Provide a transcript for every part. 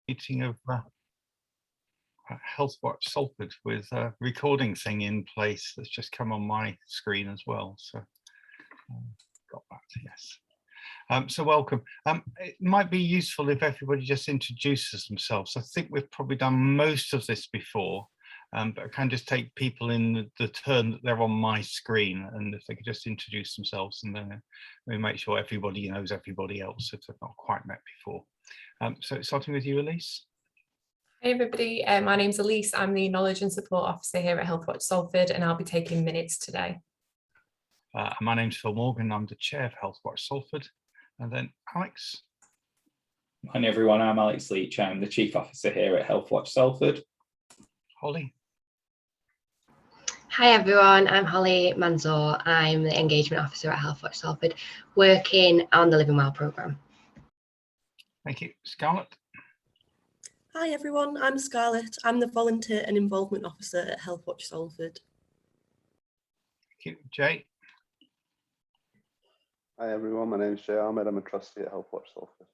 meeting of Healthwatch Salford with a recording thing in place that's just come on my screen as well. So got that, yes. So welcome. It might be useful if everybody just introduces themselves. I think we've probably done most of this before, but I can just take people in the turn that they're on my screen, and if they could just introduce themselves, and then we make sure everybody knows everybody else if they've not quite met before. So starting with you, Elise. Hey everybody, my name's Elise. I'm the Knowledge and Support Officer here at Healthwatch Salford, and I'll be taking minutes today. My name's Phil Morgan. I'm the Chair of Healthwatch Salford. And then Alex. Morning everyone, I'm Alex Leach. I'm the Chief Officer here at Healthwatch Salford. Holly. Hi everyone, I'm Holly Mansoor. I'm the Engagement Officer at Healthwatch Salford, working on the Living Well programme. Thank you. Scarlett. Hi everyone, I'm Scarlett. I'm the Volunteer and Involvement Officer at Healthwatch Salford. Thank you. Jay. Hi everyone, my name is Jay Ahmed. I'm a trustee at Healthwatch Salford.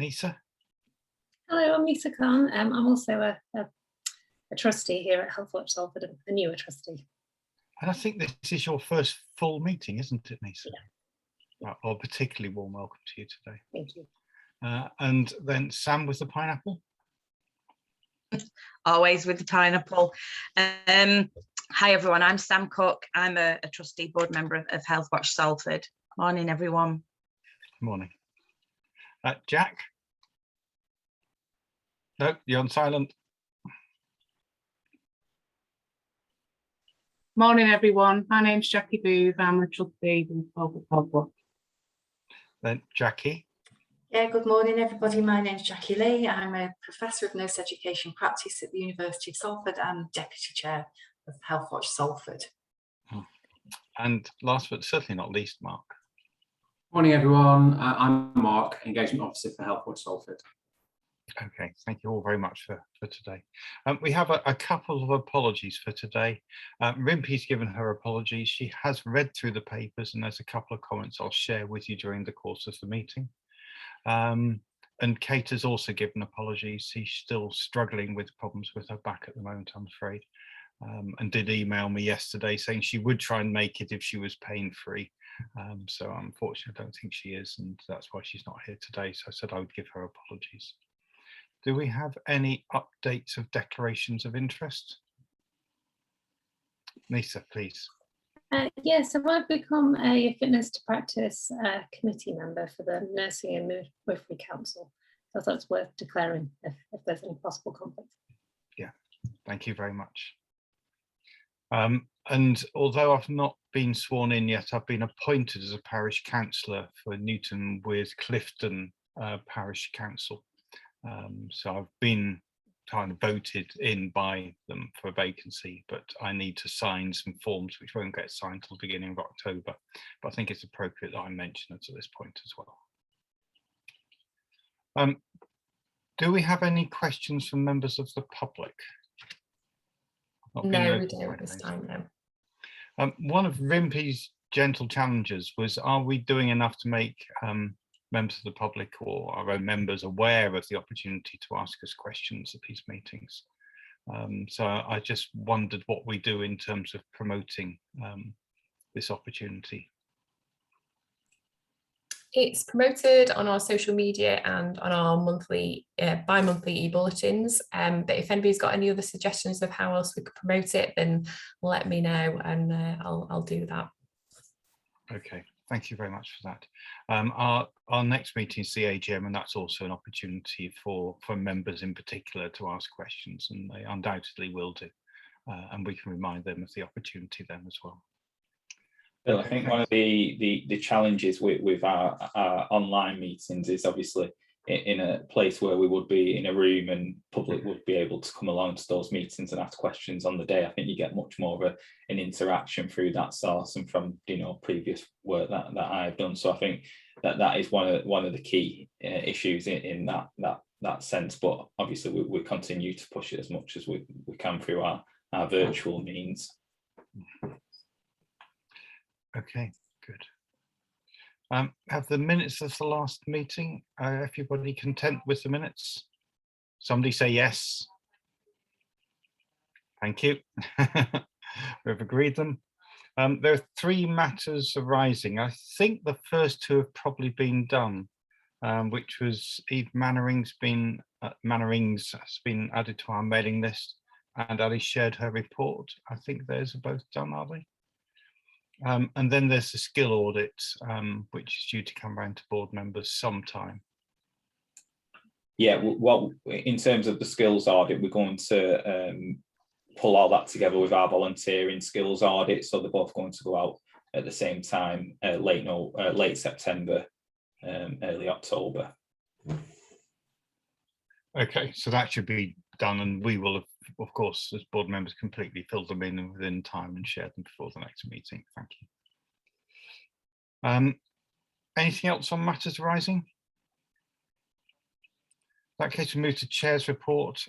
Nisa. Hello, I'm Nisa Khan. I'm also a trustee here at Healthwatch Salford, a newer trustee. And I think this is your first full meeting, isn't it, Nisa? Yeah. Well, particularly warm welcome to you today. Thank you. And then Sam with the pineapple. Always with the pineapple. Hi everyone, I'm Sam Cook. I'm a trustee board member of Healthwatch Salford. Morning everyone. Morning. Jack. No, you're on silent. Morning everyone, my name's Jacquie Booth. I'm a trustee in Healthwatch. Then Jackie. Yeah, good morning everybody. My name's Jackie Lee. I'm a Professor of Nurse Education Practice at the University of Salford and Deputy Chair of Healthwatch Salford. And last but certainly not least, Mark. Morning everyone, I'm Mark, Engagement Officer for Healthwatch Salford. Okay, thank you all very much for today. We have a couple of apologies for today. Rimpi's given her apologies. She has read through the papers and there's a couple of comments I'll share with you during the course of the meeting. And Kate has also given apologies. She's still struggling with problems with her back at the moment, I'm afraid, and did email me yesterday saying she would try and make it if she was pain-free. So unfortunately, I don't think she is, and that's why she's not here today. So I said I would give her apologies. Do we have any updates of declarations of interest? Lisa, please. Yes, so I've become a fitness to practice committee member for the Nursing and Midwifery Council. So I thought it's worth declaring if there's any possible conflict. Yeah, thank you very much. And although I've not been sworn in yet, I've been appointed as a parish councillor for Newton with Clifton Parish Council. So I've been kind of voted in by them for a vacancy, but I need to sign some forms which won't get signed till the beginning of October. But I think it's appropriate that I mention it at this point as well. Do we have any questions from members of the public? No, we don't this time, no. One of Rimpi's gentle challenges was, are we doing enough to make members of the public or our own members aware of the opportunity to ask us questions at these meetings? So I just wondered what we do in terms of promoting this opportunity. It's promoted on our social media and on our monthly, bi-monthly e-bulletins. But if anybody's got any other suggestions of how else we could promote it, then let me know and I'll do that. Okay, thank you very much for that. Our next meeting is the AGM, and that's also an opportunity for members in particular to ask questions, and they undoubtedly will do. And we can remind them of the opportunity then as well. Bill, I think one of the challenges with our online meetings is obviously in a place where we would be in a room and public would be able to come along to those meetings and ask questions on the day. I think you get much more of an interaction through that source and from previous work that I've done. So I think that is one of the key issues in that sense. But obviously we continue to push it as much as we can through our virtual means. Okay, good. Have the minutes of the last meeting, everybody content with the minutes? Somebody say yes. Thank you. We've agreed them. There are 3 matters arising. I think the first 2 have probably been done, which was Eve Mannering's has been added to our mailing list, and Ali shared her report. I think those are both done, are they? And then there's the skill audit, which is due to come around to board members sometime. Yeah, well, in terms of the skills audit, we're going to pull all that together with our volunteering skills audit, so they're both going to go out at the same time, late September, early October. Okay, so that should be done, and we will have, of course, as board members, completely fill them in within time and share them before the next meeting. Thank you. Anything else on matters arising? In that case, we move to Chair's report.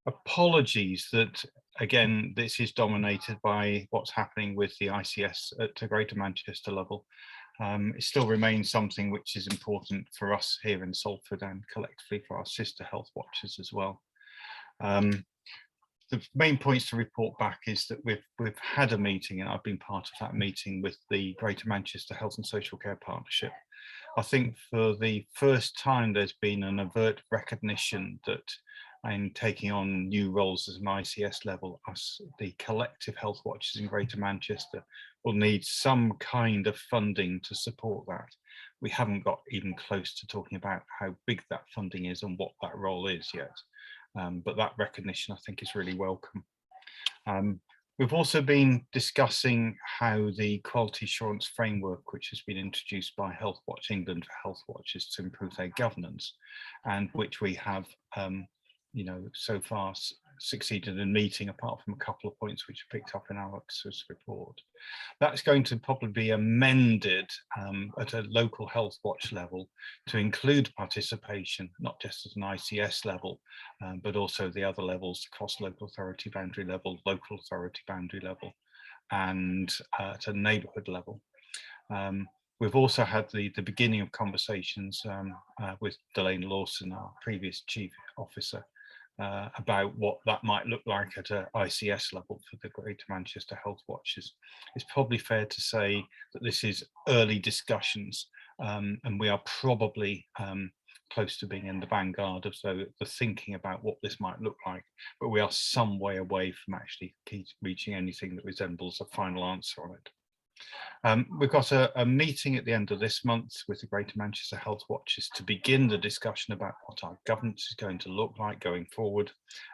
Apologies that, again, this is dominated by what's happening with the ICS at the Greater Manchester level. It still remains something which is important for us here in Salford and collectively for our sister health watchers as well. The main points to report back is that we've had a meeting, and I've been part of that meeting with the Greater Manchester Health and Social Care Partnership. I think for the first time there's been an overt recognition that in taking on new roles as an ICS level, us, the collective health watchers in Greater Manchester, will need some kind of funding to support that. We haven't got even close to talking about how big that funding is and what that role is yet. But that recognition, I think, is really welcome. We've also been discussing how the quality assurance framework, which has been introduced by Healthwatch England for health watchers to improve their governance, and which we have so far succeeded in meeting, apart from a couple of points which are picked up in Alex's report. That's going to probably be amended at a local health watch level to include participation, not just at an ICS level, but also the other levels, across local authority boundary level, local authority boundary level, and at a neighbourhood level. We've also had the beginning of conversations with Delane Lawson, our previous chief officer, about what that might look like at a ICS level for the Greater Manchester Health Watchers. It's probably fair to say that this is early discussions, and we are probably close to being in the vanguard of the thinking about what this might look like, but we are some way away from actually reaching anything that resembles a final answer on it. We've got a meeting at the end of this month with the Greater Manchester Health Watchers to begin the discussion about what our governance is going to look like going forward.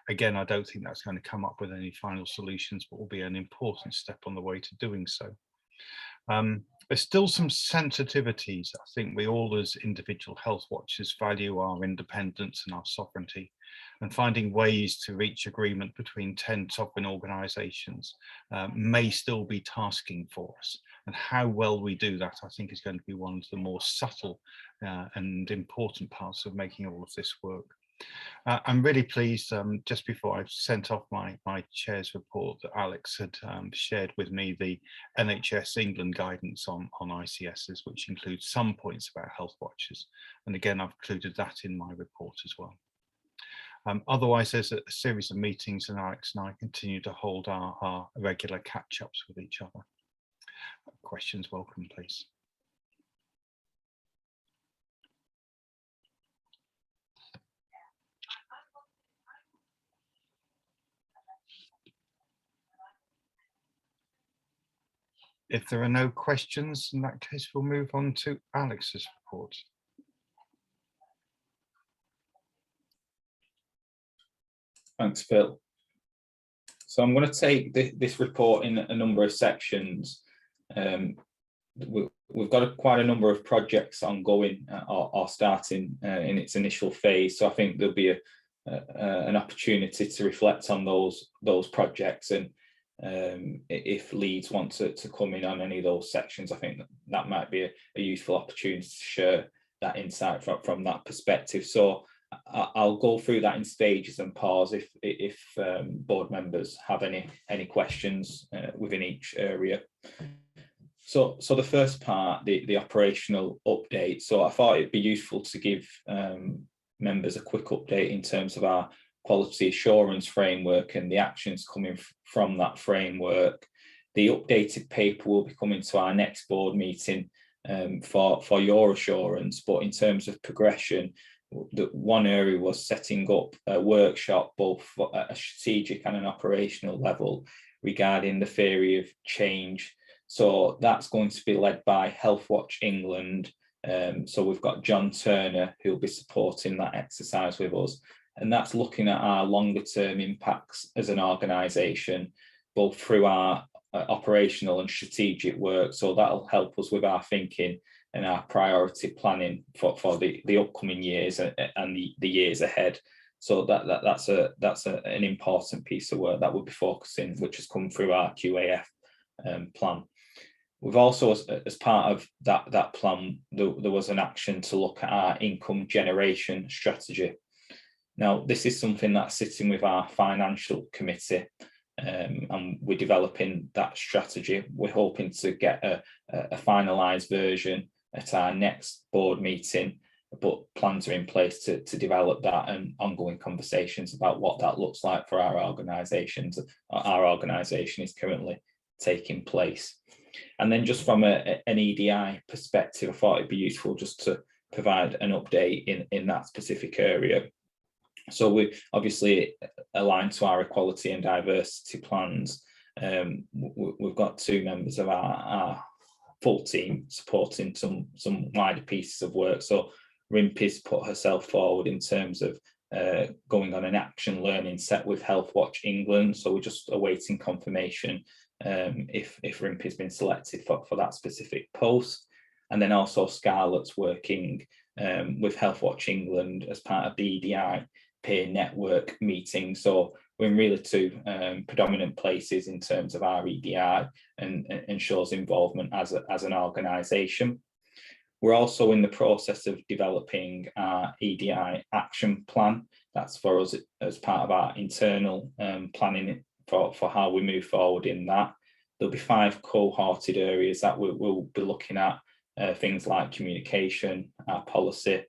Again, I don't think that's going to come up with any final solutions, but will be an important step on the way to doing so. There's still some sensitivities. I think we all as individual health watchers value our independence and our sovereignty, and finding ways to reach agreement between 10 sovereign organisations may still be tasking for us. And how well we do that, I think, is going to be one of the more subtle and important parts of making all of this work. I'm really pleased, just before I've sent off my chair's report, that Alex had shared with me the NHS England guidance on ICSs, which includes some points about health watchers. And again, I've included that in my report as well. Otherwise, there's a series of meetings, and Alex and I continue to hold our regular catch-ups with each other. Questions welcome, please. If there are no questions, in that case, we'll move on to Alex's report. Thanks, Phil. So I'm going to take this report in a number of sections. We've got quite a number of projects ongoing or starting in its initial phase. So I think there'll be an opportunity to reflect on those projects, and if leads want to come in on any of those sections, I think that might be a useful opportunity to share that insight from that perspective. So I'll go through that in stages and pause if board members have any questions within each area. So the first part, the operational update. So I thought it'd be useful to give members a quick update in terms of our quality assurance framework and the actions coming from that framework. The updated paper will be coming to our next board meeting for your assurance, but in terms of progression, the one area was setting up a workshop both at a strategic and an operational level regarding the theory of change. So that's going to be led by Healthwatch England. So we've got John Turner who'll be supporting that exercise with us, and that's looking at our longer term impacts as an organisation, both through our operational and strategic work. So that'll help us with our thinking and our priority planning for the upcoming years and the years ahead. So that's an important piece of work that we'll be focusing, which has come through our QAF plan. We've also, as part of that plan, there was an action to look at our income generation strategy. Now, this is something that's sitting with our financial committee, and we're developing that strategy. We're hoping to get a finalised version at our next board meeting, but plans are in place to develop that, and ongoing conversations about what that looks like for our organisations. Our organisation is currently taking place. And then just from an EDI perspective, I thought it'd be useful just to provide an update in that specific area. So we obviously aligned to our equality and diversity plans. We've got 2 members of our full team supporting some wider pieces of work. So Rimpi's put herself forward in terms of going on an action learning set with Healthwatch England. So we're just awaiting confirmation if Rimpi's been selected for that specific post. And then also Scarlett's working with Healthwatch England as part of the EDI peer network meeting. So we're in really 2 predominant places in terms of our EDI and ensures involvement as an organisation. We're also in the process of developing our EDI action plan. That's for us as part of our internal planning for how we move forward in that. There'll be 5 cohorted areas that we'll be looking at, things like communication, our policy,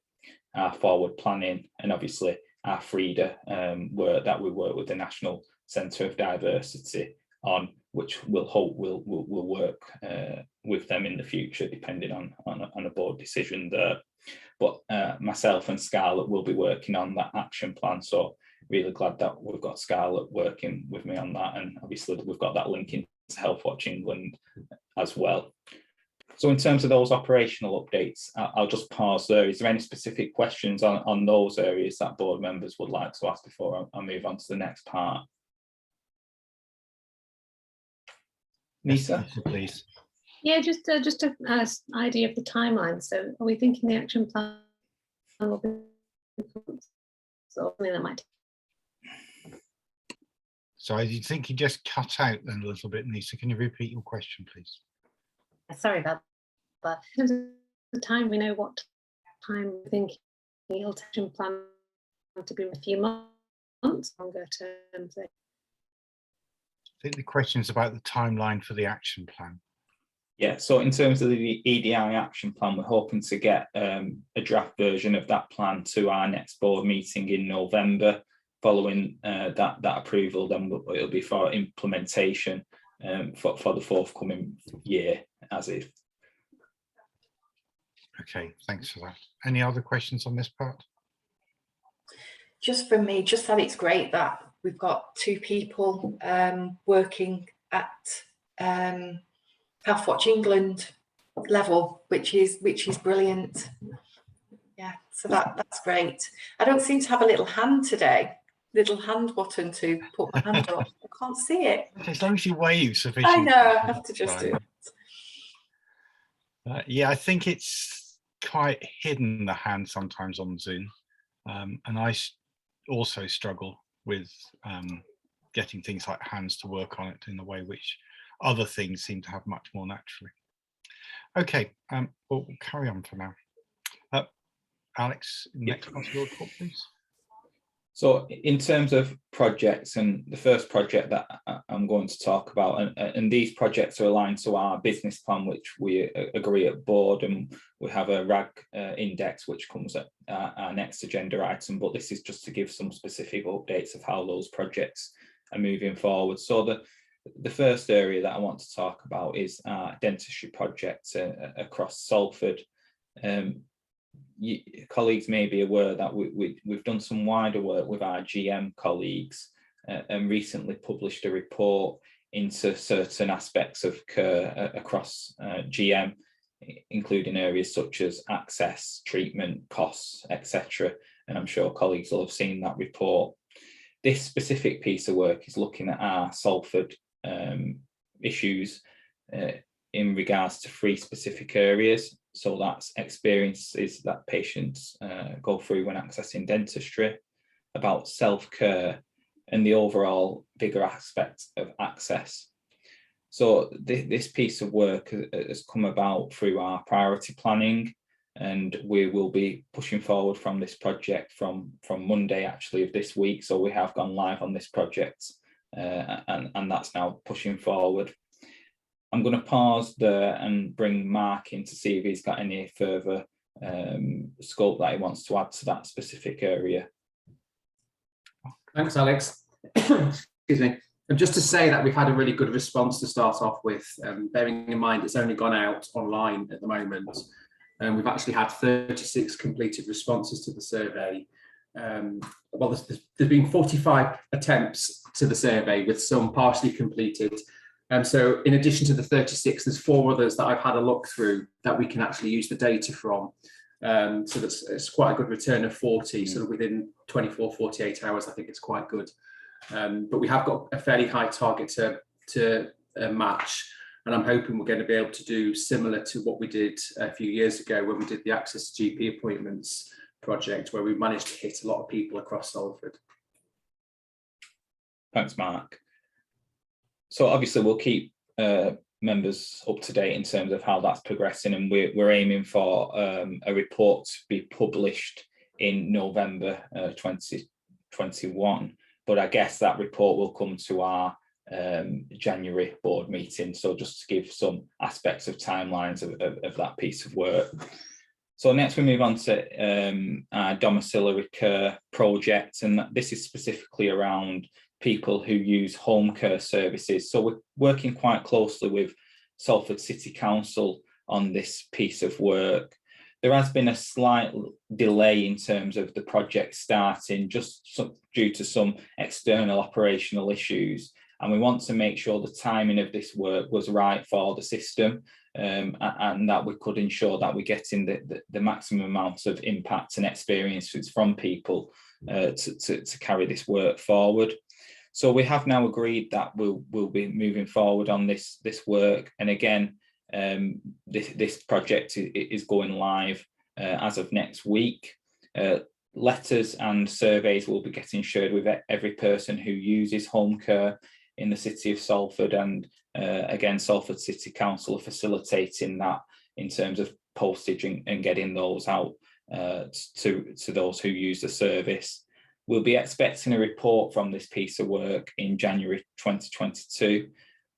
our forward planning, and obviously our FRIDA work that we work with the National Centre of Diversity on, which we'll hope will work with them in the future, depending on a board decision there. But myself and Scarlett will be working on that action plan. So really glad that we've got Scarlett working with me on that. And obviously we've got that link into Healthwatch England as well. So in terms of those operational updates, I'll just pause there. Is there any specific questions on those areas that board members would like to ask before I move on to the next part? Nisa, please. Yeah, just an idea of the timeline. So are we thinking the action plan will be something that might? So I think you just cut out then a little bit, Nisa. Can you repeat your question, please? Sorry about that. In terms of the time, we know what time we're thinking the action plan to be a few months, longer term. So. I think the question is about the timeline for the action plan. Yeah, so in terms of the EDI action plan, we're hoping to get a draft version of that plan to our next board meeting in November. Following that approval, then it'll be for implementation for the forthcoming year as if. Okay, thanks for that. Any other questions on this part? Just from me, just that it's great that we've got 2 people working at Healthwatch England level, which is brilliant. Yeah, so that's great. I don't seem to have a little hand today, little hand button to put my hand up. I can't see it. As long as you wave sufficiently. I know, I have to just do it. Yeah, I think it's quite hidden, the hand, sometimes on Zoom. And I also struggle with getting things like hands to work on it in the way which other things seem to have much more naturally. Okay, we'll carry on for now. Alex, next part of your report, please. So in terms of projects, and the first project that I'm going to talk about, and these projects are aligned to our business plan, which we agree at board, and we have a RAG index, which comes at our next agenda item, but this is just to give some specific updates of how those projects are moving forward. So the first area that I want to talk about is our dentistry project across Salford. Colleagues may be aware that we've done some wider work with our GM colleagues and recently published a report into certain aspects of care across GM, including areas such as access, treatment, costs, etc. And I'm sure colleagues will have seen that report. This specific piece of work is looking at our Salford issues in regards to 3 specific areas. So that's experiences that patients go through when accessing dentistry, about self-care, and the overall bigger aspect of access. So this piece of work has come about through our priority planning, and we will be pushing forward from this project from Monday actually of this week. So we have gone live on this project and that's now pushing forward. I'm going to pause there and bring Mark in to see if he's got any further scope that he wants to add to that specific area. Thanks, Alex. Excuse me. And just to say that we've had a really good response to start off with, bearing in mind it's only gone out online at the moment. And we've actually had 36 completed responses to the survey. Well, there's been 45 attempts to the survey with some partially completed. So in addition to the 36, there's 4 others that I've had a look through that we can actually use the data from. So it's quite a good return of 40, sort of within 24, 48 hours. I think it's quite good. But we have got a fairly high target to match. And I'm hoping we're going to be able to do similar to what we did a few years ago when we did the Access to GP Appointments project, where we managed to hit a lot of people across Salford. Thanks, Mark. So obviously we'll keep members up to date in terms of how that's progressing, and we're aiming for a report to be published in November 2021. But I guess that report will come to our January board meeting. So just to give some aspects of timelines of that piece of work. So next we move on to our domiciliary care project, and this is specifically around people who use home care services. So we're working quite closely with Salford City Council on this piece of work. There has been a slight delay in terms of the project starting, just due to some external operational issues. And we want to make sure the timing of this work was right for the system, and that we could ensure that we're getting the maximum amount of impact and experiences from people to carry this work forward. So we have now agreed that we'll be moving forward on this work. And again, this project is going live as of next week. Letters and surveys will be getting shared with every person who uses home care in the city of Salford, and again, Salford City Council are facilitating that in terms of postage and getting those out to those who use the service. We'll be expecting a report from this piece of work in January 2022.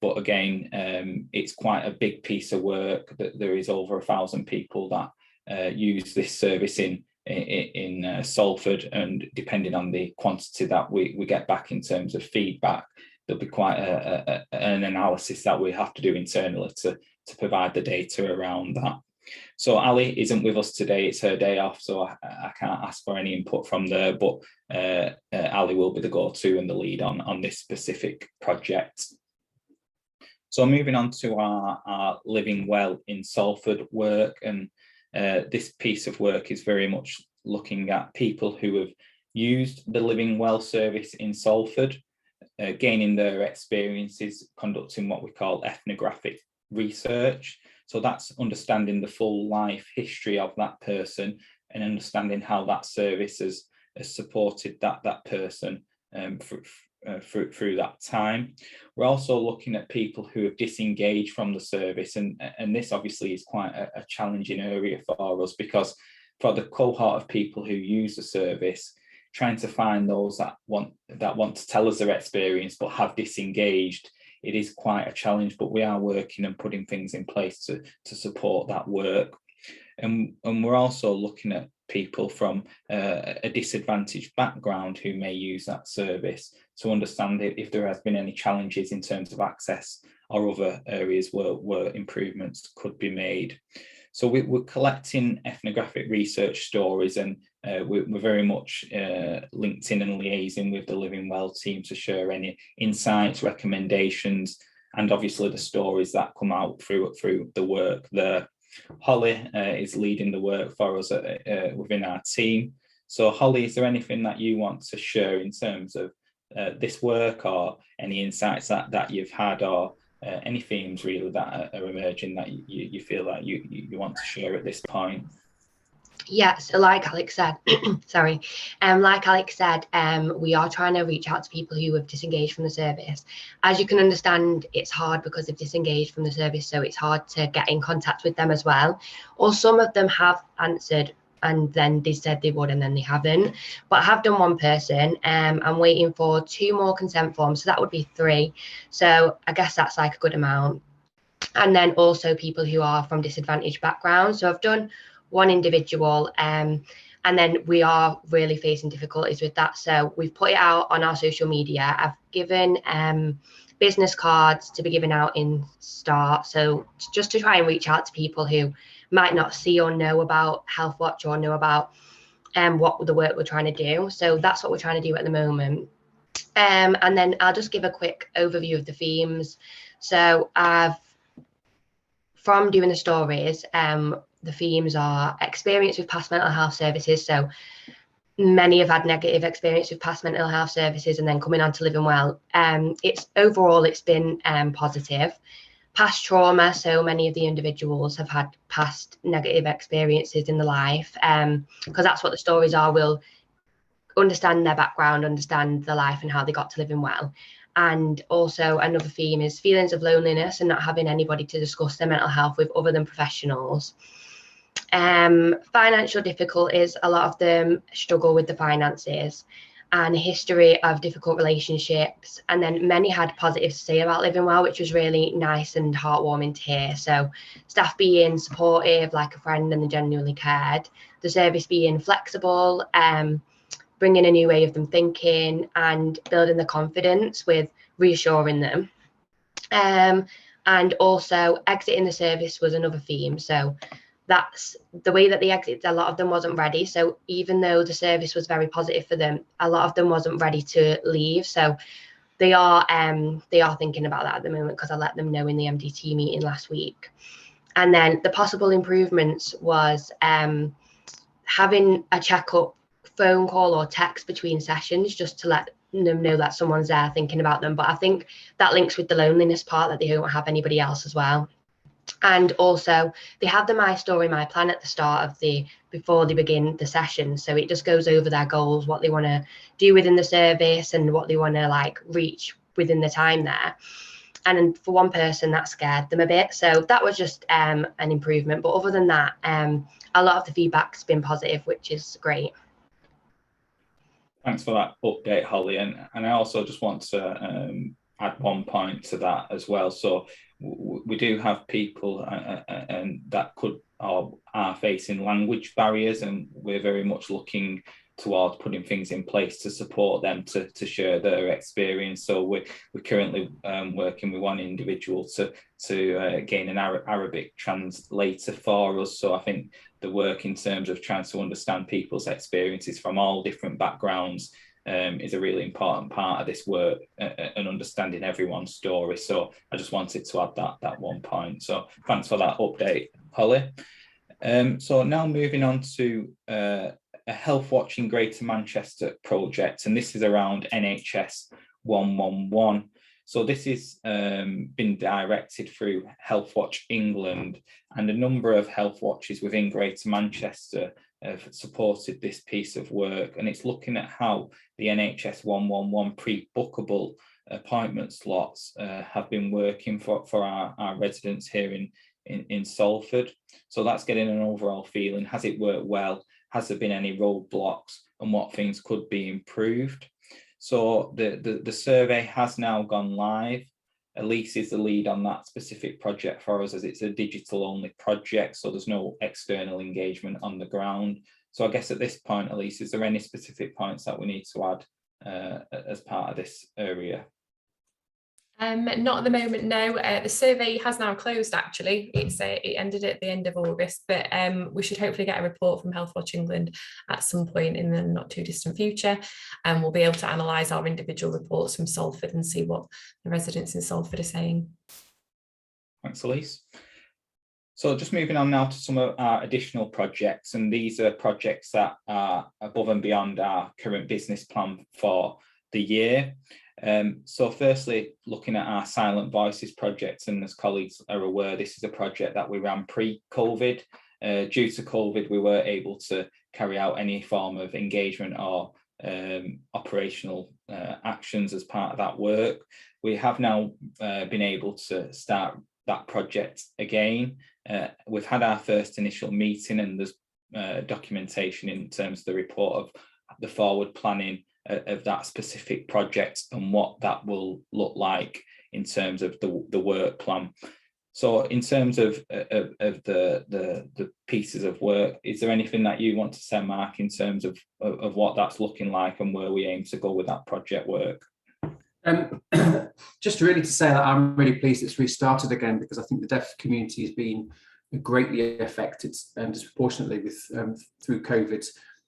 But again, it's quite a big piece of work. That there is over 1,000 people that use this service in Salford, and depending on the quantity that we get back in terms of feedback, there'll be quite an analysis that we have to do internally to provide the data around that. So Ali isn't with us today, it's her day off, so I can't ask for any input from there, but Ali will be the go-to and the lead on this specific project. So moving on to our Living Well in Salford work, and this piece of work is very much looking at people who have used the Living Well service in Salford, gaining their experiences, conducting what we call ethnographic research. So that's understanding the full life history of that person and understanding how that service has supported that person through that time. We're also looking at people who have disengaged from the service, and this obviously is quite a challenging area for us, because for the cohort of people who use the service, trying to find those that want to tell us their experience but have disengaged, it is quite a challenge, but we are working and putting things in place to support that work. And we're also looking at people from a disadvantaged background who may use that service to understand if there has been any challenges in terms of access or other areas where improvements could be made. So we're collecting ethnographic research stories, and we're very much linked in and liaising with the Living Well team to share any insights, recommendations, and obviously the stories that come out through the work there. Holly is leading the work for us within our team. So Holly, is there anything that you want to share in terms of this work, or any insights that you've had, or any themes really that are emerging that you feel that you want to share at this point? Yeah, so like Alex said, sorry, like Alex said, we are trying to reach out to people who have disengaged from the service. As you can understand, it's hard because they've disengaged from the service, so it's hard to get in contact with them as well. Or some of them have answered and then they said they would and then they haven't. But I have done one person. I'm waiting for 2 more consent forms, so that would be 3. So I guess that's like a good amount. And then also people who are from disadvantaged backgrounds. So I've done 1 individual, and then we are really facing difficulties with that. So we've put it out on our social media. I've given business cards to be given out in start. So just to try and reach out to people who might not see or know about Healthwatch or know about what the work we're trying to do. So that's what we're trying to do at the moment. And then I'll just give a quick overview of the themes. So from doing the stories, the themes are experience with past mental health services. So many have had negative experience with past mental health services and then coming on to Living Well. It's been positive. Past trauma, so many of the individuals have had past negative experiences in their life, because that's what the stories are. We'll understand their background, understand their life and how they got to Living Well. And also another theme is feelings of loneliness and not having anybody to discuss their mental health with other than professionals. Financial difficulties, a lot of them struggle with the finances, and a history of difficult relationships. And then many had positive to say about Living Well, which was really nice and heartwarming to hear. So staff being supportive, like a friend, and they genuinely cared. The service being flexible, bringing a new way of them thinking and building the confidence with reassuring them. And also exiting the service was another theme. So that's the way that they exited. A lot of them wasn't ready. So even though the service was very positive for them, a lot of them wasn't ready to leave. So they are thinking about that at the moment, because I let them know in the MDT meeting last week. And then the possible improvements was having a checkup phone call or text between sessions, just to let them know that someone's there thinking about them. But I think that links with the loneliness part, that they don't have anybody else as well. And also they have the My Story, My Plan at the start of before they begin the session. So it just goes over their goals, what they want to do within the service and what they want to reach within the time there. And for one person that scared them a bit. So that was just an improvement. But other than that, a lot of the feedback's been positive, which is great. Thanks for that update, Holly. And I also just want to add one point to that as well. So we do have people and that are facing language barriers, and we're very much looking towards putting things in place to support them to share their experience. So we're currently working with one individual to gain an Arabic translator for us. So I think the work in terms of trying to understand people's experiences from all different backgrounds is a really important part of this work, and understanding everyone's story. So I just wanted to add that one point. So thanks for that update, Holly. So now moving on to a Healthwatch in Greater Manchester project, and this is around NHS 111. So this is been directed through Healthwatch England, and a number of Healthwatches within Greater Manchester have supported this piece of work, and it's looking at how the NHS 111 pre-bookable appointment slots have been working for our residents here in Salford. So that's getting an overall feeling. Has it worked well? Has there been any roadblocks? and what things could be improved. So the survey has now gone live. Elise is the lead on that specific project for us, as it's a digital only project, so there's no external engagement on the ground. So I guess at this point, Elise, is there any specific points that we need to add as part of this area? Not at the moment, no. The survey has now closed, actually. It ended at the end of August, but we should hopefully get a report from Healthwatch England at some point in the not too distant future, and we'll be able to analyse our individual reports from Salford and see what the residents in Salford are saying. Thanks, Elise. So just moving on now to some of our additional projects, and these are projects that are above and beyond our current business plan for the year. So firstly, looking at our Silent Voices project, and as colleagues are aware, this is a project that we ran pre-COVID. Due to COVID, we weren't able to carry out any form of engagement or operational actions as part of that work. We have now been able to start that project again. We've had our first initial meeting, and there's documentation in terms of the report of the forward planning of that specific project and what that will look like in terms of the work plan. So in terms of the pieces of work, is there anything that you want to say, Mark, in terms of what that's looking like and where we aim to go with that project work? Just really to say that I'm really pleased it's restarted again, because I think the deaf community has been greatly affected disproportionately with through COVID.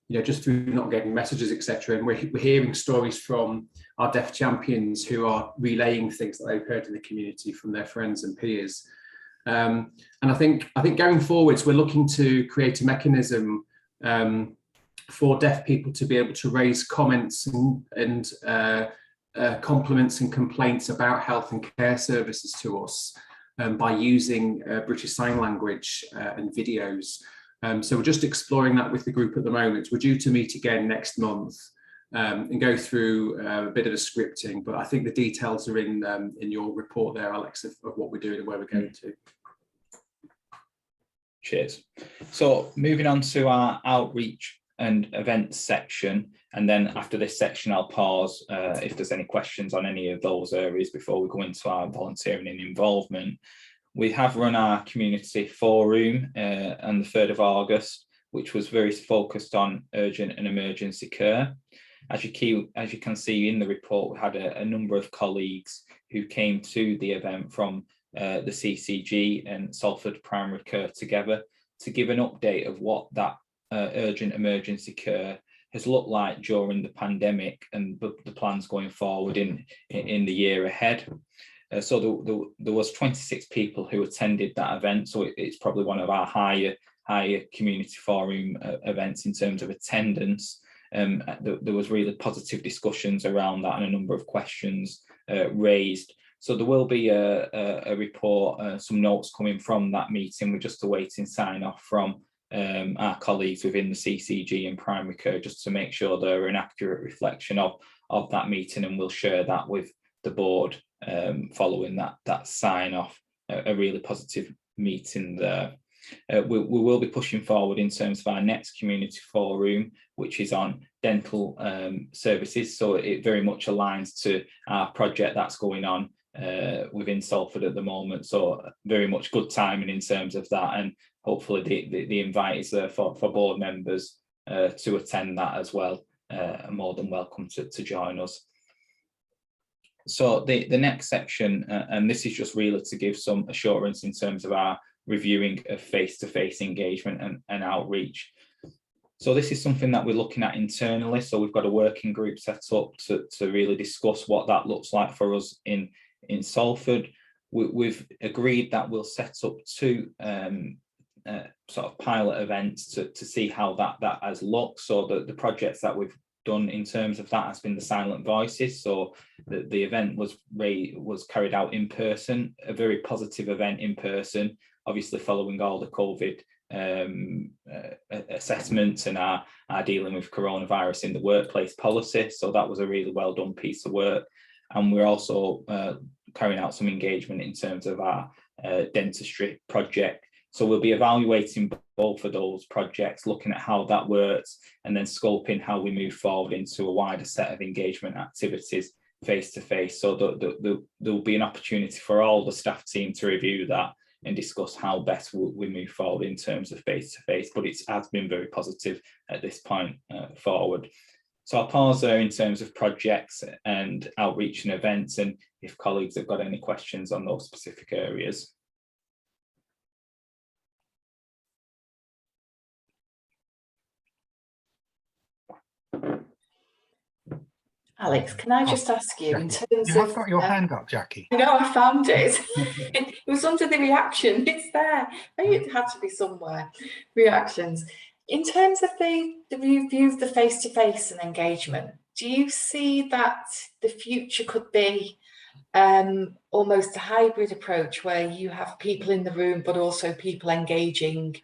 You know, just through not getting messages, etc. And we're hearing stories from our deaf champions who are relaying things that they've heard in the community from their friends and peers. And I think going forwards, we're looking to create a mechanism for deaf people to be able to raise comments and compliments and complaints about health and care services to us by using British Sign Language and videos. So we're just exploring that with the group at the moment. We're due to meet again next month and go through a bit of the scripting, but I think the details are in your report there, Alex, of what we're doing and where we're going to. Cheers. So moving on to our outreach and events section, and then after this section I'll pause if there's any questions on any of those areas before we go into our volunteering and involvement. We have run our community forum on the 3rd of August, which was very focused on urgent and emergency care. As you can see in the report, we had a number of colleagues who came to the event from the CCG and Salford Primary Care together to give an update of what that urgent emergency care has looked like during the pandemic and the plans going forward in the year ahead. So there was 26 people who attended that event, so it's probably one of our higher community forum events in terms of attendance. There was really positive discussions around that and a number of questions raised. So there will be a report, some notes coming from that meeting. We're just awaiting sign off from our colleagues within the CCG and primary care, just to make sure they're an accurate reflection of that meeting, and we'll share that with the board following that sign off. A really positive meeting there. We will be pushing forward in terms of our next community forum, which is on dental services, so it very much aligns to our project that's going on within Salford at the moment, so very much good timing in terms of that, and hopefully the invite is there for board members to attend that as well. More than welcome to join us. So the next section, and this is just really to give some assurance in terms of our reviewing of face-to-face engagement and outreach. So this is something that we're looking at internally. So we've got a working group set up to really discuss what that looks like for us in Salford. We've agreed that we'll set up 2 sort of pilot events to see how that has looked. So the projects that we've done in terms of that has been the Silent Voices. So the event was carried out in person, a very positive event in person, obviously following all the COVID assessments and our dealing with coronavirus in the workplace policy. So that was a really well done piece of work. And we're also carrying out some engagement in terms of our dentistry project So we'll be evaluating both of those projects, looking at how that works, and then scoping how we move forward into a wider set of engagement activities face to face. So there'll be an opportunity for all the staff team to review that and discuss how best we move forward in terms of face to face. But it has been very positive at this point forward. So I'll pause there in terms of projects and outreach and events, and if colleagues have got any questions on those specific areas. Alex, can I just ask you, in terms you have of... got your hand up, Jackie. No, I found it. It was under the reaction. It's there. Maybe it had to be somewhere. Reactions. In terms of the review of the face-to-face and engagement, do you see that the future could be almost a hybrid approach where you have people in the room, but also people engaging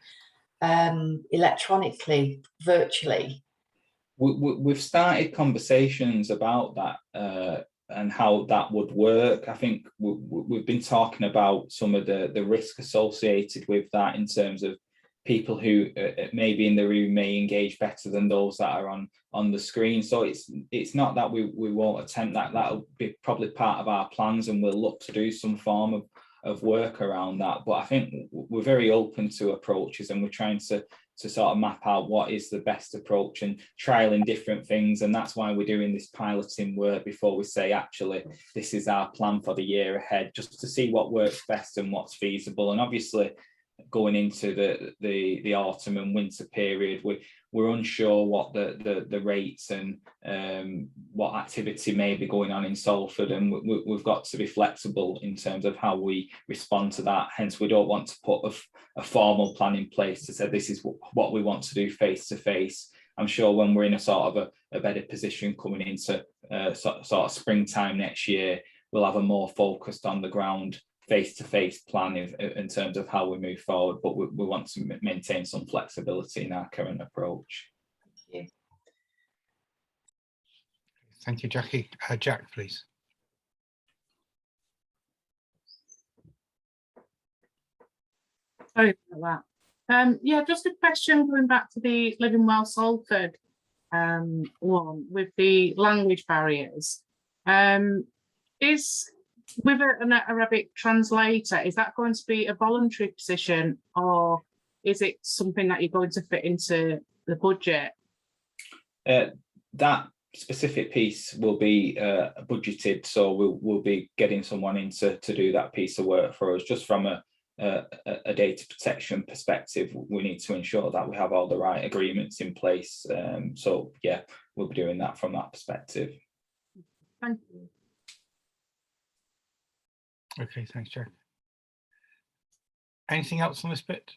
electronically, virtually? We've started conversations about that and how that would work. I think we've been talking about some of the risk associated with that in terms of people who maybe in the room may engage better than those that are on the screen. So it's not that we won't attempt that. That'll be probably part of our plans, and we'll look to do some form of work around that. But I think we're very open to approaches, and we're trying to sort of map out what is the best approach and trialing different things. And that's why we're doing this piloting work before we say, actually, this is our plan for the year ahead, just to see what works best and what's feasible. And obviously, going into the autumn and winter period, we're unsure what the rates and what activity may be going on in Salford, and we've got to be flexible in terms of how we respond to that. Hence, we don't want to put a formal plan in place to say this is what we want to do face to face. I'm sure when we're in a sort of a better position coming into sort of springtime next year, we'll have a more focused on the ground face-to-face plan in terms of how we move forward, but we want to maintain some flexibility in our current approach. Thank you. Thank you, Jackie. Jack, please. Sorry about that. Yeah, just a question going back to the Living Well Salford one with the language barriers. Is with an Arabic translator, is that going to be a voluntary position, or is it something that you're going to fit into the budget? That specific piece will be budgeted, so we'll be getting someone in to do that piece of work for us. Just from a data protection perspective, we need to ensure that we have all the right agreements in place. So yeah, we'll be doing that from that perspective. Thank you. Okay, thanks, Jack. Anything else on this bit?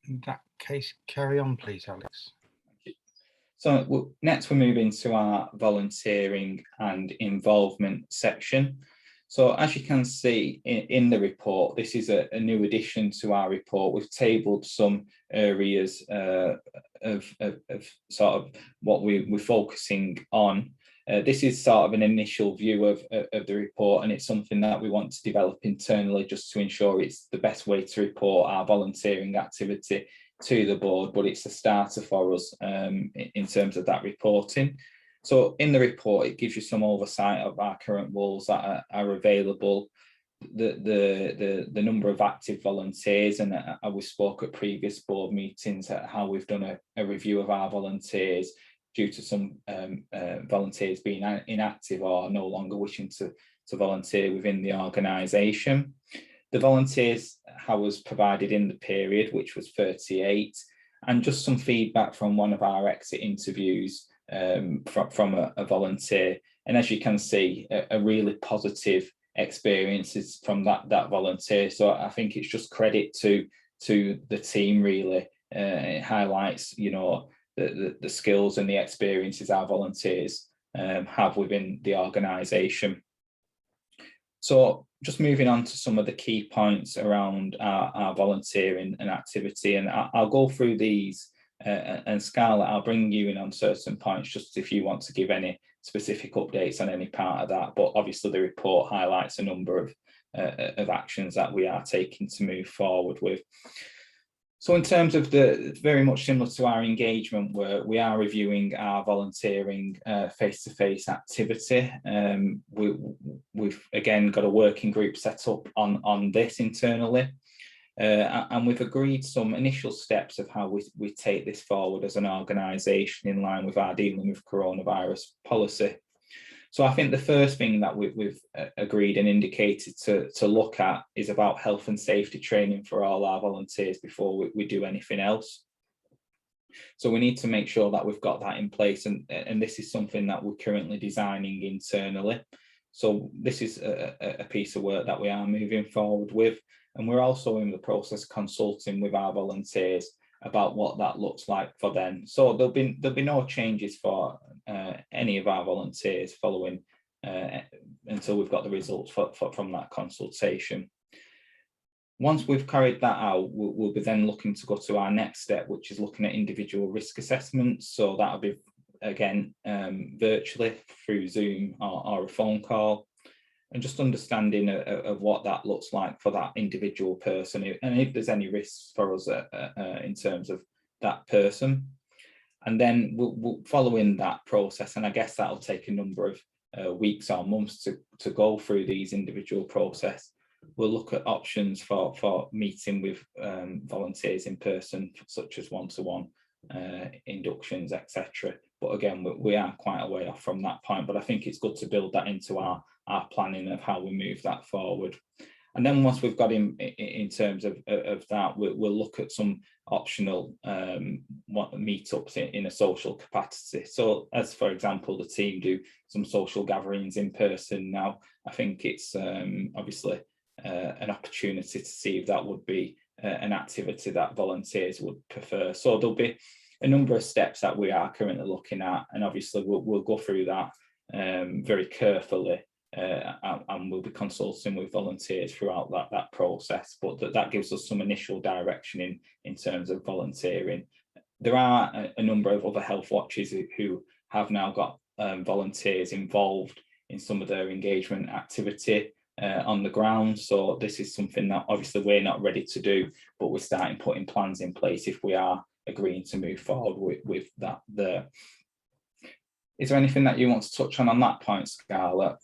In that case, carry on, please, Alex. So next we're moving to our volunteering and involvement section. So as you can see in the report, this is a new addition to our report. We've tabled some areas of sort of what we're focusing on. This is sort of an initial view of the report, and it's something that we want to develop internally just to ensure it's the best way to report our volunteering activity to the board, but it's a starter for us in terms of that reporting. So in the report, it gives you some oversight of our current roles that are available, the number of active volunteers, and we spoke at previous board meetings at how we've done a review of our volunteers due to some volunteers being inactive or no longer wishing to volunteer within the organisation. The volunteers how was provided in the period, which was 38, and just some feedback from one of our exit interviews from a volunteer. And as you can see, a really positive experiences from that volunteer. So I think it's just credit to the team, really. It highlights, you know, the skills and the experiences our volunteers have within the organisation. So just moving on to some of the key points around our volunteering and activity, and I'll go through these, and Scarlett, I'll bring you in on certain points just if you want to give any specific updates on any part of that, but obviously the report highlights a number of actions that we are taking to move forward with. So in terms of very much similar to our engagement work, we are reviewing our volunteering face-to-face activity. We've again got a working group set up on this internally. And we've agreed some initial steps of how we take this forward as an organisation in line with our dealing with coronavirus policy. So I think the first thing that we've agreed and indicated to look at is about health and safety training for all our volunteers before we do anything else. So we need to make sure that we've got that in place, and this is something that we're currently designing internally. So this is a piece of work that we are moving forward with, and we're also in the process consulting with our volunteers about what that looks like for them. So there'll be no changes for any of our volunteers following until we've got the results from that consultation. Once we've carried that out, we'll be then looking to go to our next step, which is looking at individual risk assessments. So that'll be again virtually through Zoom or a phone call, and just understanding of what that looks like for that individual person, and if there's any risks for us in terms of that person. And then we'll following that process, and I guess that'll take a number of weeks or months to go through these individual process. We'll look at options for meeting with volunteers in person, such as one-to-one inductions, etc. But again, we are quite a way off from that point, but I think it's good to build that into our planning of how we move that forward. And then once we've got in terms of that, we'll look at some optional meetups in a social capacity. So as for example, the team do some social gatherings in person now. I think it's obviously an opportunity to see if that would be an activity that volunteers would prefer. So there'll be a number of steps that we are currently looking at, and obviously we'll go through that very carefully. And we'll be consulting with volunteers throughout that process, but that gives us some initial direction in terms of volunteering. There are a number of other health watches who have now got volunteers involved in some of their engagement activity on the ground. So this is something that obviously we're not ready to do, but we're starting putting plans in place if we are agreeing to move forward with that there. Is there anything that you want to touch on that point, Scarlett?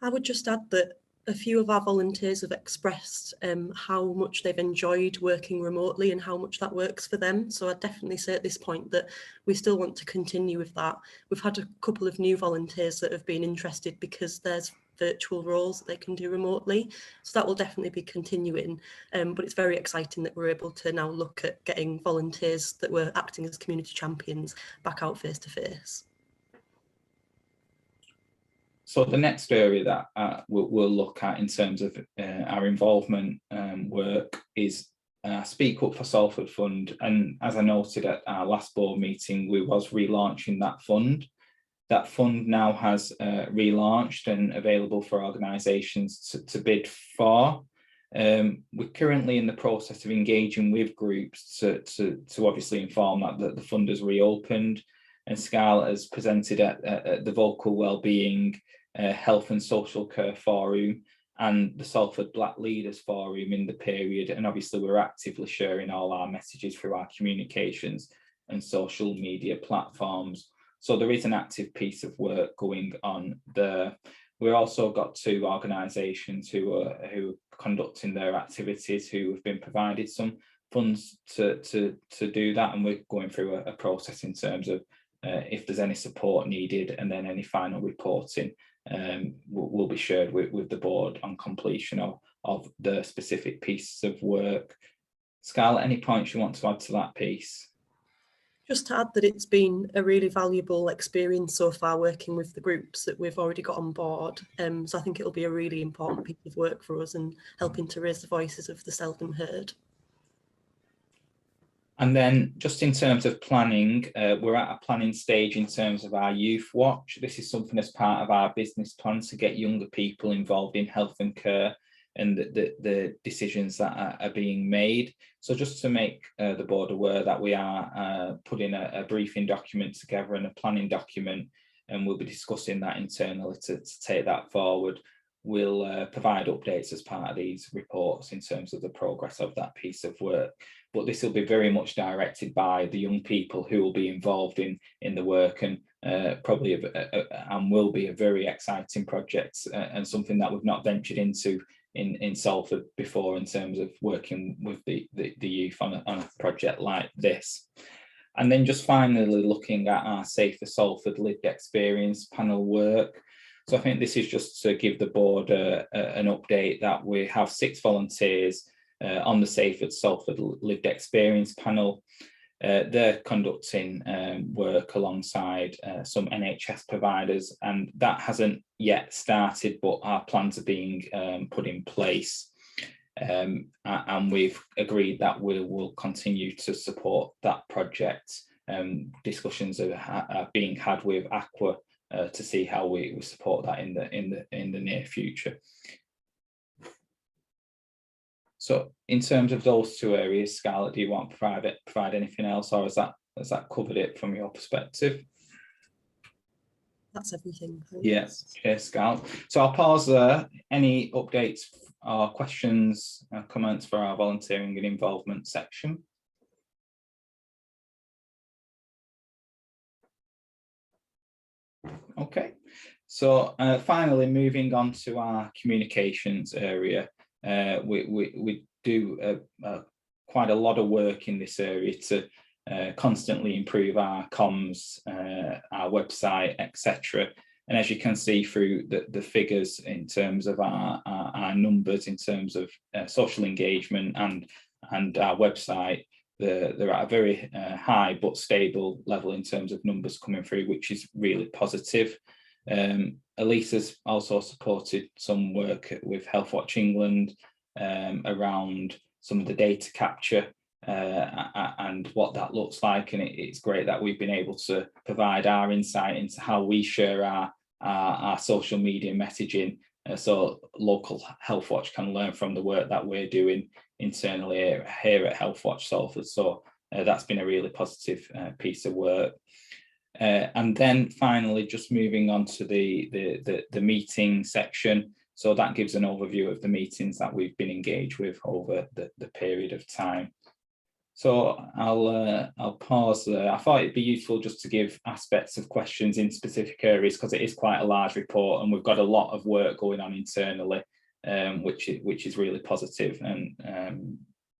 I would just add that a few of our volunteers have expressed how much they've enjoyed working remotely and how much that works for them. So I'd definitely say at this point that we still want to continue with that. We've had a couple of new volunteers that have been interested because there's virtual roles that they can do remotely. So that will definitely be continuing. But it's very exciting that we're able to now look at getting volunteers that were acting as community champions back out face to face. So the next area that we'll look at in terms of our involvement work is Speak Up for Salford Fund. And as I noted at our last board meeting, we was relaunching that fund. That fund now has relaunched and available for organisations to bid for. We're currently in the process of engaging with groups to obviously inform that the fund has reopened, and Scarlett has presented at the Vocal Wellbeing Health and Social Care Forum and the Salford Black Leaders Forum in the period, and obviously we're actively sharing all our messages through our communications and social media platforms. So there is an active piece of work going on there. We've also got two organisations who are conducting their activities, who have been provided some funds to do that, and we're going through a process in terms of if there's any support needed, and then any final reporting will be shared with the board on completion of the specific pieces of work. Scarlett, any points you want to add to that piece? Just to add that it's been a really valuable experience so far working with the groups that we've already got on board. So I think it'll be a really important piece of work for us and helping to raise the voices of the seldom heard. And then just in terms of planning, we're at a planning stage in terms of our youth watch. This is something as part of our business plan to get younger people involved in health and care and the decisions that are being made. So just to make the board aware that we are putting a briefing document together and a planning document, and we'll be discussing that internally to take that forward. we'll provide updates as part of these reports in terms of the progress of that piece of work. But this will be very much directed by the young people who will be involved in the work, and probably and will be a very exciting project, and something that we've not ventured into in Salford before in terms of working with the youth on a project like this. And then just finally looking at our Safer Salford lived experience panel work. So I think this is just to give the board an update that we have 6 volunteers on the Safer Salford lived experience panel. They're conducting work alongside some NHS providers, and that hasn't yet started, but our plans are being put in place. And we've agreed that we will continue to support that project. Discussions are being had with Aqua to see how we support that in the near future. So in terms of those 2 areas, Scarlett, do you want to provide anything else, or has that covered it from your perspective? That's everything. Yes, yes, Scarlett. So I'll pause there. Any updates or questions, comments for our volunteering and involvement section? Okay, so finally moving on to our communications area. We do quite a lot of work in this area to constantly improve our comms, our website, etc. And as you can see through the figures in terms of our numbers, in terms of social engagement and our website, they're at a very high but stable level in terms of numbers coming through, which is really positive. Elisa's also supported some work with Healthwatch England around some of the data capture and what that looks like, and it's great that we've been able to provide our insight into how we share our social media messaging, so local Healthwatch can learn from the work that we're doing internally here at Healthwatch Salford. So that's been a really positive piece of work. And then finally, just moving on to the meeting section. So that gives an overview of the meetings that we've been engaged with over the period of time. So I'll pause there. I thought it'd be useful just to give aspects of questions in specific areas, because it is quite a large report and we've got a lot of work going on internally, which is really positive. And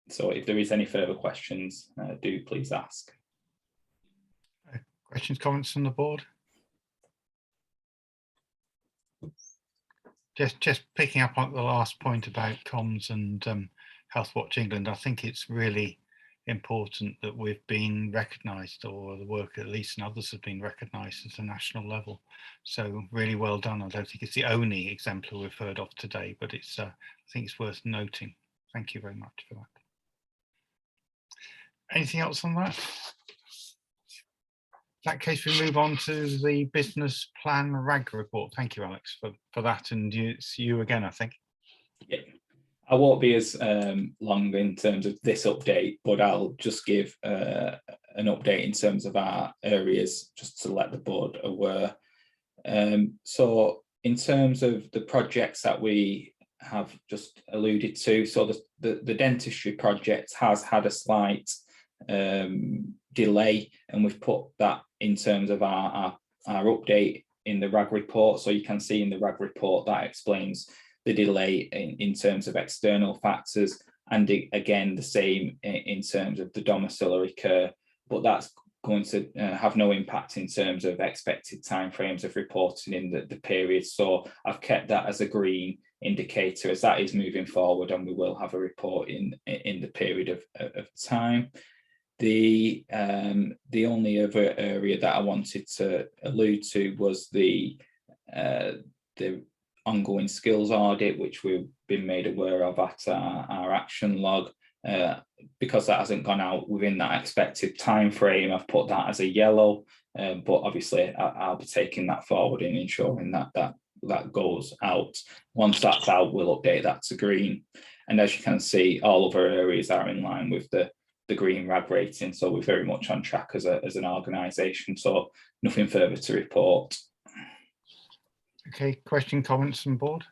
so if there is any further questions, do please ask. Questions, comments from the board? Just picking up on the last point about comms and Healthwatch England, I think it's really important that we've been recognised, or the work at least and others have been recognised at a national level. So really well done. I don't think it's the only exemplar we've heard of today, but it's I think it's worth noting. Thank you very much for that. Anything else on that? In that case, we move on to the business plan RAG report. Thank you, Alex, for that. And it's you again, I think. Yeah. I won't be as long in terms of this update, but I'll just give an update in terms of our areas, just to let the board aware. So in terms of the projects that we have just alluded to, so the dentistry project has had a slight delay, and we've put that in terms of our update in the RAG report. So you can see in the RAG report that explains the delay in terms of external factors, and again the same in terms of the domiciliary care, but that's going to have no impact in terms of expected timeframes of reporting in the period. So I've kept that as a green indicator, as that is moving forward, and we will have a report in the period of time. The only other area that I wanted to allude to was the ongoing skills audit, which we've been made aware of at our action log. Because that hasn't gone out within that expected time frame, I've put that as a yellow, but obviously I'll be taking that forward and ensuring that goes out. Once that's out, we'll update that to green. And as you can see, all other areas are in line with the green RAG rating, so we're very much on track as an organisation, so nothing further to report. Okay, question, comments from board?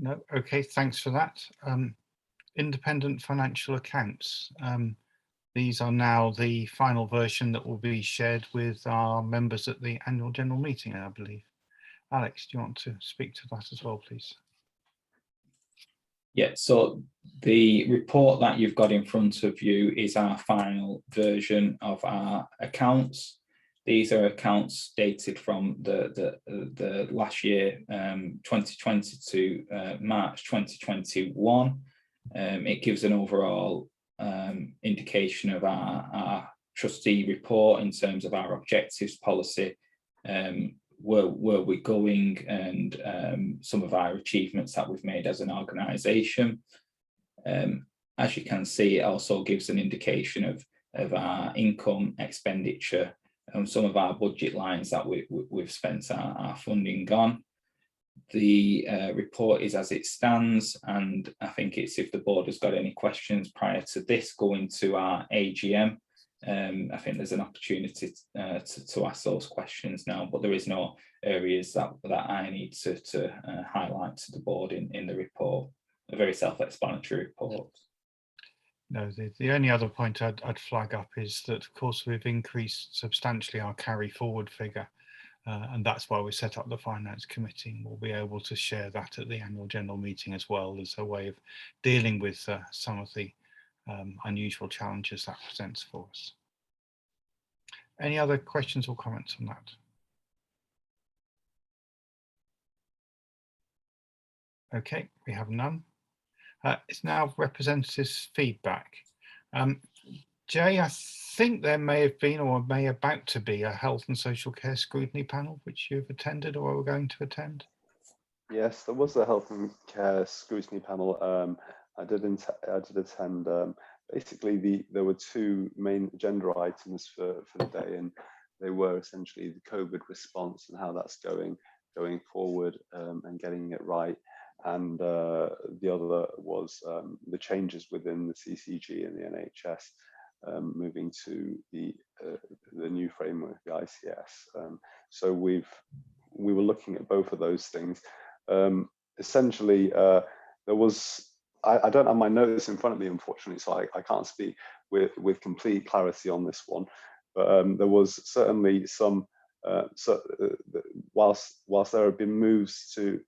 No, okay, thanks for that. Independent financial accounts. These are now the final version that will be shared with our members at the annual general meeting, I believe. Alex, do you want to speak to that as well, please? Yeah, so the report that you've got in front of you is our final version of our accounts. These are accounts dated from the last year, 2020 to March 2021. It gives an overall indication of our trustee report in terms of our objectives, policy, where we're going, and some of our achievements that we've made as an organisation. As you can see, it also gives an indication of our income, expenditure, and some of our budget lines that we've spent our funding on. The report is as it stands, and I think it's, if the board has got any questions prior to this going to our AGM, I think there's an opportunity to ask those questions now, but there is no areas that I need to highlight to the board in the report. A very self-explanatory report. No, the only other point I'd flag up is that, of course, we've increased substantially our carry forward figure, and that's why we set up the Finance Committee. We'll be able to share that at the annual general meeting as well, as a way of dealing with some of the unusual challenges that presents for us. Any other questions or comments on that? Okay, we have none. It's now representatives' feedback. Jay, I think there may have been, or may about to be, a health and social care scrutiny panel which you've attended or are going to attend. Yes, there was a health and care scrutiny panel. I did attend. Basically, there were two main agenda items for the day, and they were essentially the COVID response and how that's going forward, and getting it right. And the other was the changes within the CCG and the NHS, moving to the new framework, the ICS. So we were looking at both of those things. Essentially, there was, I don't have my notes in front of me, unfortunately, so I can't speak with complete clarity on this one. But there was certainly some, whilst there have been moves to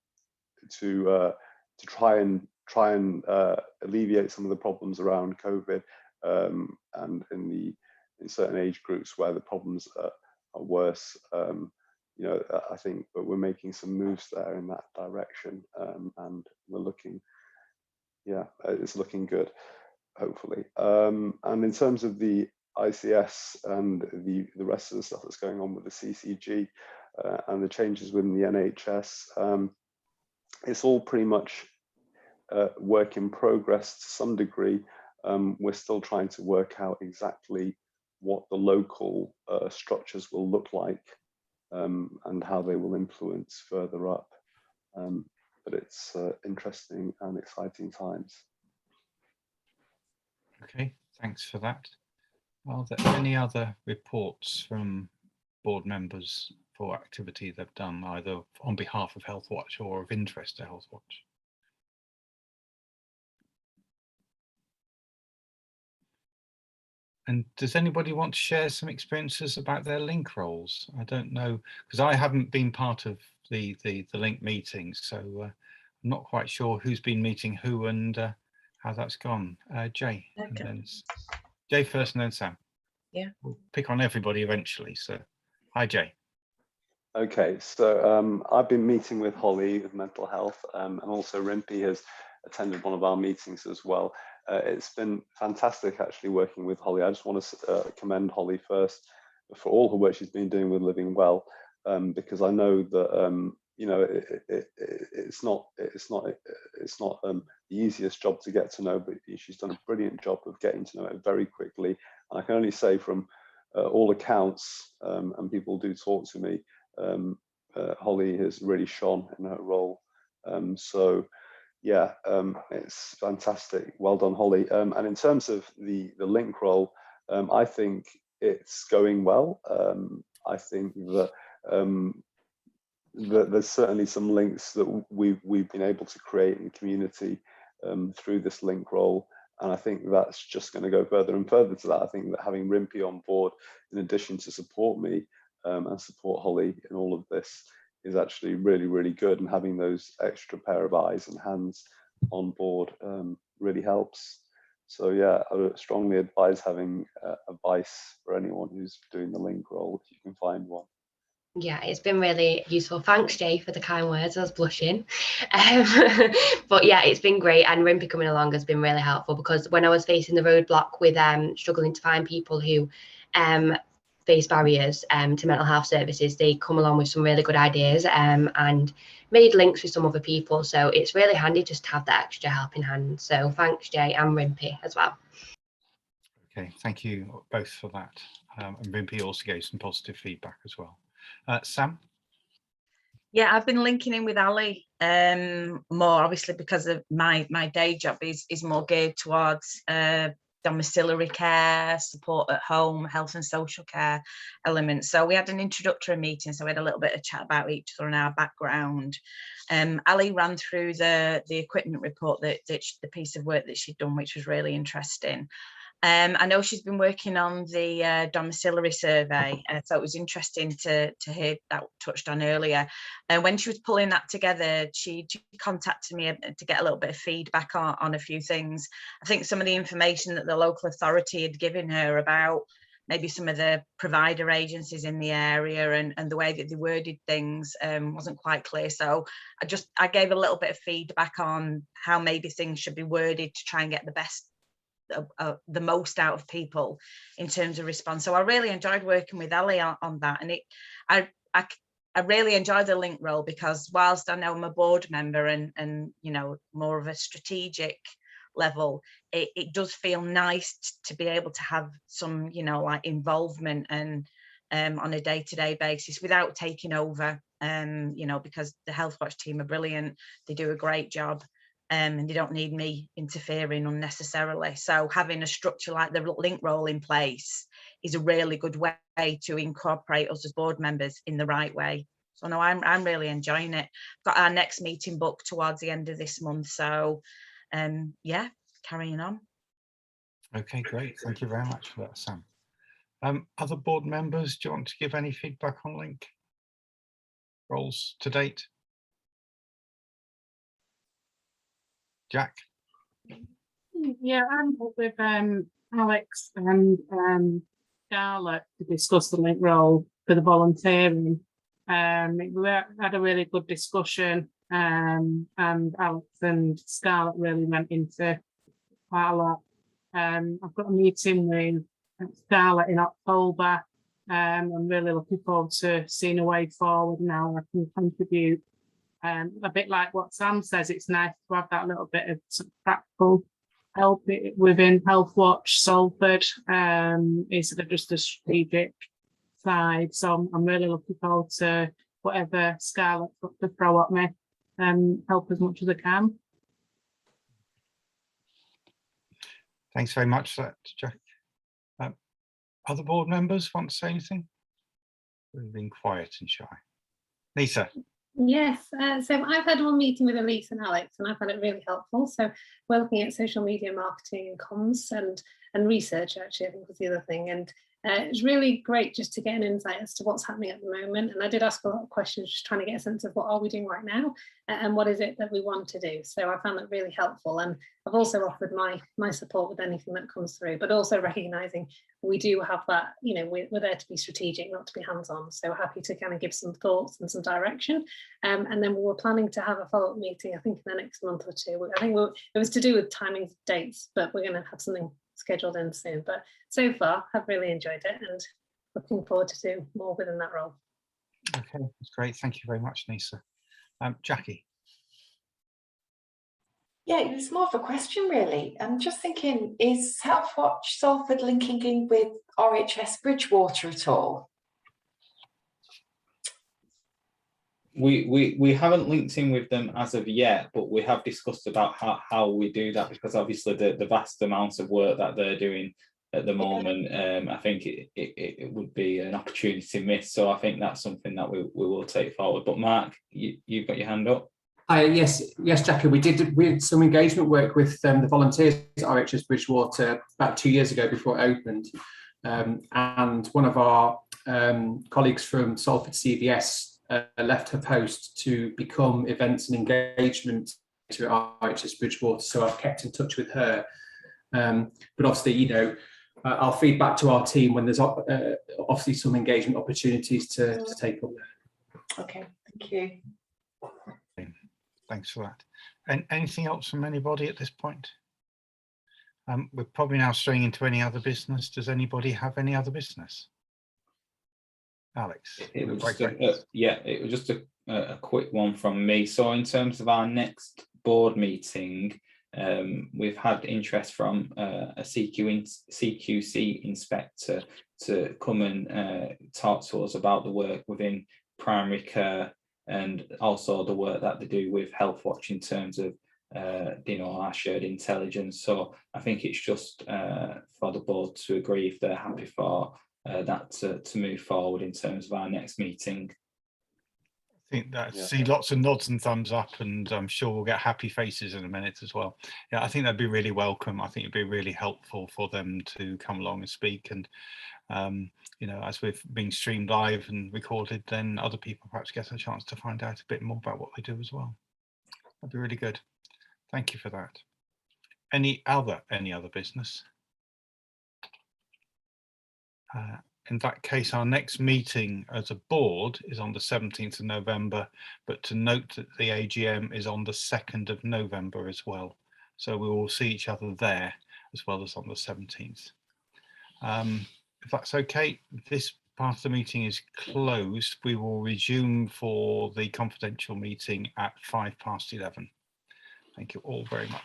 try and alleviate some of the problems around COVID, and in certain age groups where the problems are worse, you know, I think that we're making some moves there in that direction, and we're looking, yeah, it's looking good, hopefully. And in terms of the ICS and the rest of the stuff that's going on with the CCG and the changes within the NHS, it's all pretty much work in progress to some degree. We're still trying to work out exactly what the local structures will look like, and how they will influence further up. But it's interesting and exciting times. Okay, thanks for that. Are there any other reports from board members for activity they've done, either on behalf of Healthwatch or of interest to Healthwatch? And does anybody want to share some experiences about their link roles? I don't know, because I haven't been part of the link meetings, so I'm not quite sure who's been meeting who and how that's gone. Jay, Okay. and then Jay first, and then Sam. Yeah, we'll pick on everybody eventually. So, hi Jay. Okay, so I've been meeting with Holly with mental health, and also Rimpy has attended one of our meetings as well. It's been fantastic actually working with Holly. I just want to commend Holly first for all the work she's been doing with Living Well, because I know that you know, it's not the easiest job to get to know, but she's done a brilliant job of getting to know it very quickly. And I can only say from all accounts, and people do talk to me, Holly has really shone in her role. So yeah, it's fantastic. Well done, Holly. And in terms of the link role, I think it's going well. I think that there's certainly some links that we've been able to create in the community through this link roll. And I think that's just going to go further and further to that. I think that having Rimpy on board, in addition to support me and support Holly in all of this, is actually really, really good. And having those extra pair of eyes and hands on board really helps. So yeah, I would strongly advise having a vice for anyone who's doing the link roll, if you can find one. Yeah, it's been really useful. Thanks, Jay, for the kind words. I was blushing. But yeah, it's been great. And Rimpy coming along has been really helpful, because when I was facing the roadblock with struggling to find people who face barriers to mental health services, they come along with some really good ideas and made links with some other people. So it's really handy just to have that extra helping hand. So thanks, Jay, and Rimpy as well. Okay, thank you both for that. And Rimpy also gave some positive feedback as well. Sam? Yeah, I've been linking in with Ali more, obviously, because of my day job is more geared towards domiciliary care, support at home, health and social care elements. So we had an introductory meeting, so we had a little bit of chat about each other and our background. Ali ran through the equipment report, the piece of work that she'd done, which was really interesting. I know she's been working on the domiciliary survey, so it was interesting to hear that touched on earlier. When she was pulling that together, she contacted me to get a little bit of feedback on a few things. I think some of the information that the local authority had given her about maybe some of the provider agencies in the area and the way that they worded things wasn't quite clear. So I gave a little bit of feedback on how maybe things should be worded to try and get the most out of people in terms of response. So I really enjoyed working with Ali on that, and I really enjoyed the link role, because whilst I know I'm a board member and you know, more of a strategic level, it does feel nice to be able to have some, you know, like involvement and on a day-to-day basis without taking over, you know, because the Healthwatch team are brilliant, they do a great job. And they don't need me interfering unnecessarily. So having a structure like the link role in place is a really good way to incorporate us as board members in the right way. So no, I'm really enjoying it. Got our next meeting booked towards the end of this month. So yeah, carrying on. Okay, great. Thank you very much for that, Sam. Other board members, do you want to give any feedback on link roles to date? Jack? Yeah, I'm up with Alex and Scarlett to discuss the link role for the volunteering. We had a really good discussion, and Alex and Scarlett really went into quite a lot. I've got a meeting with Scarlett in October. I'm really looking forward to seeing a way forward now I can contribute. A bit like what Sam says, it's nice to have that little bit of practical help within Healthwatch Salford, instead of just the strategic side. So I'm really looking forward to whatever Scarlett's got to throw at me and help as much as I can. Thanks very much for that, Jack. Other board members want to say anything? We've been quiet and shy. Lisa? Yes, so I've had one meeting with Elise and Alex, and I found it really helpful. So we're looking at social media marketing and comms and research, actually, I think was the other thing. And it's really great just to get an insight as to what's happening at the moment. And I did ask a lot of questions, just trying to get a sense of what are we doing right now and what is it that we want to do. So I found that really helpful. And I've also offered my support with anything that comes through, but also recognising we do have that, you know, we're there to be strategic, not to be hands-on. So happy to kind of give some thoughts and some direction. And then we were planning to have a follow-up meeting, I think in the next month or two. I think it was to do with timing dates, but we're going to have something scheduled in soon. But so far, I've really enjoyed it and looking forward to do more within that role. Okay, that's great. Thank you very much, Lisa. Jackie? Yeah, it was more of a question, really. I'm just thinking, is Healthwatch Salford linking in with RHS Bridgewater at all? We haven't linked in with them as of yet, but we have discussed about how we do that, because obviously the vast amounts of work that they're doing at the moment. I think it would be an opportunity missed. So I think that's something that we will take forward. But Mark, you've got your hand up. Yes, Jackie, we did some engagement work with the volunteers at RHS Bridgewater about 2 years ago before it opened. And one of our colleagues from Salford CVS left her post to become events and engagement at RHS Bridgewater. So I've kept in touch with her. But obviously, you know, I'll feed back to our team when there's obviously some engagement opportunities to take up. Okay, thank you. Thanks for that. And anything else from anybody at this point? We're probably now straying into any other business. Does anybody have any other business? Alex? It was just a quick one from me. So in terms of our next board meeting, we've had interest from a CQC inspector to come and talk to us about the work within primary care, and also the work that they do with Healthwatch in terms of our shared intelligence. So I think it's just for the board to agree if they're happy for that to move forward in terms of our next meeting. I think that see lots of nods and thumbs up, and I'm sure we'll get happy faces in a minute as well. Yeah, I think that'd be really welcome. I think it'd be really helpful for them to come along and speak, and as we've been streamed live and recorded, then other people perhaps get a chance to find out a bit more about what they do as well. That'd be really good. Thank you for that. Any other business? In that case, our next meeting as a board is on the 17th of November, but to note that the AGM is on the 2nd of November as well. So we will see each other there as well as on the 17th. If that's okay, this part of the meeting is closed. We will resume for the confidential meeting at 11:05. Thank you all very much.